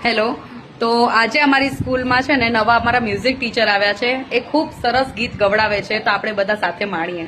Hello, તો આજે અમારી સ્કૂલમાં છે ને નવા અમારા મ્યુઝિક ટીચર આવ્યા છે. એ ખૂબ સરસ ગીત ગવડાવે છે, તો આપણે બધા સાથે માણીએ.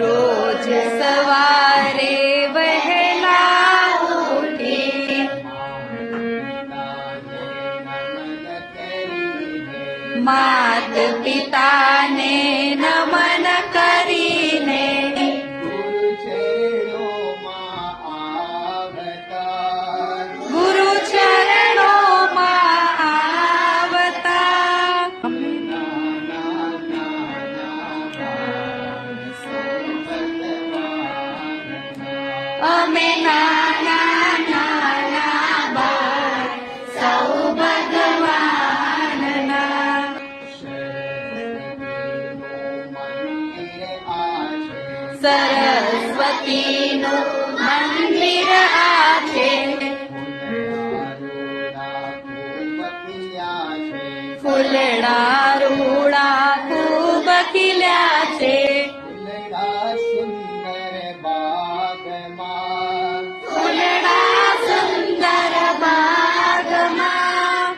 રોજ સવારે વહેલા ઉઠી માત પિતાને નમન કરીને ગુરુ ચરણોમાં આવતા અમે નાના નાના બાળ સૌ ભગવાનના. સરસ્વતીનું મંદિર આ છે, ફૂલડા રૂડા ખૂબ ખીલ્યા છે, ફૂલડા સુંદર બાગમાં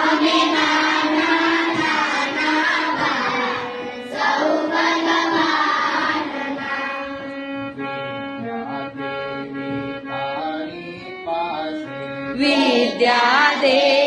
અમે નાના નાના બાળ સૌ ભગવાનના. વિદ્યા દેવી